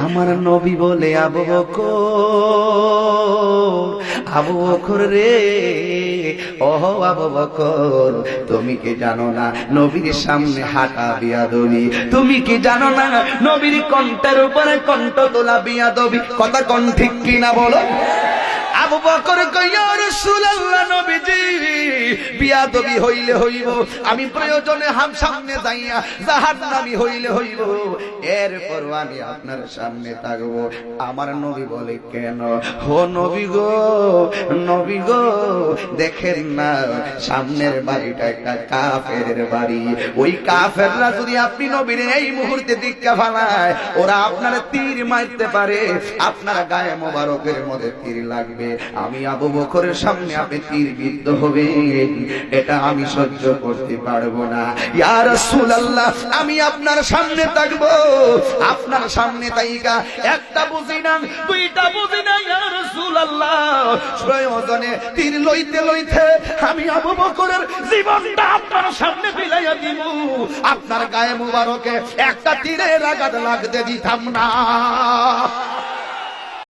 আমার নবী বলে আবু বকর রে, ওহ আবু বকর, তুমি কি জানো না নবীর সামনে হাঁটা বিয়াদবি? তুমি কি জানো না নবীর কণ্ঠের উপরে কণ্ঠ তোলা বিয়াদবি? কথা কোন ঠিক কিনা বলো? আবু বকর কয়, ইয়া রাসূলুল্লাহ, নবীজি বিয়াদবি হইলে হইব, আমি প্রয়োজনে সামনে যাইয়া জাহান্নামী হইলে হইব, এরপর আমি আপনার সামনে থাকবো। আমার নবী বলে, কেন? ও নবী গো, দেখেন না সামনের বাড়িটা একটা কাফেরের বাড়ি। ওই কাফেররা যদি আপনি নবীর এই মুহূর্তে দীক্ষা ফালায়, ওরা আপনার তীর মারতে পারে, আপনার গায়ে মোবারকের মধ্যে তীর লাগবে। আমি আবু বকরের সামনে আপনি তীর বিদ্ধ হবেন, এটা আমি সহ্য করতে পারবো না। ইয়া রাসূলুল্লাহ, আমি আপনার সামনে থাকবো, আপনার সামনে তাইকা একটা বুঝি না, দুইটা বুঝি না, ইয়া রাসূলুল্লাহ, প্রয়োজনে তীর লইতে লইতে আমি আবু বকরের জীবনটা আপনার সামনে বিলাইয়া দিব, আপনার গায়ে মোবারকে একটা তীরের আঘাত লাগতে দিতাম না।